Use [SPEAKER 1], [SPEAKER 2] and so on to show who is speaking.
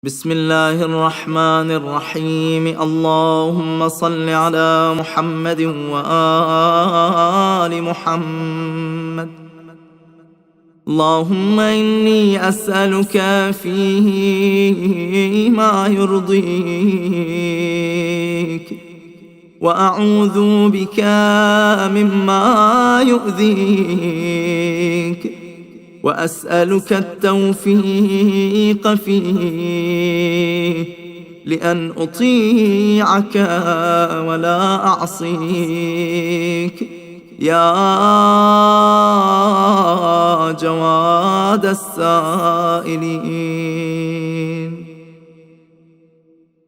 [SPEAKER 1] بسم الله الرحمن الرحيم. اللهم صل على محمد وآل محمد. اللهم إني أسألك فيه ما يرضيك، وأعوذ بك مما يؤذيك، وأسألك التوفيق فيه لأن أطيعك ولا أعصيك، يا جواد السائلين.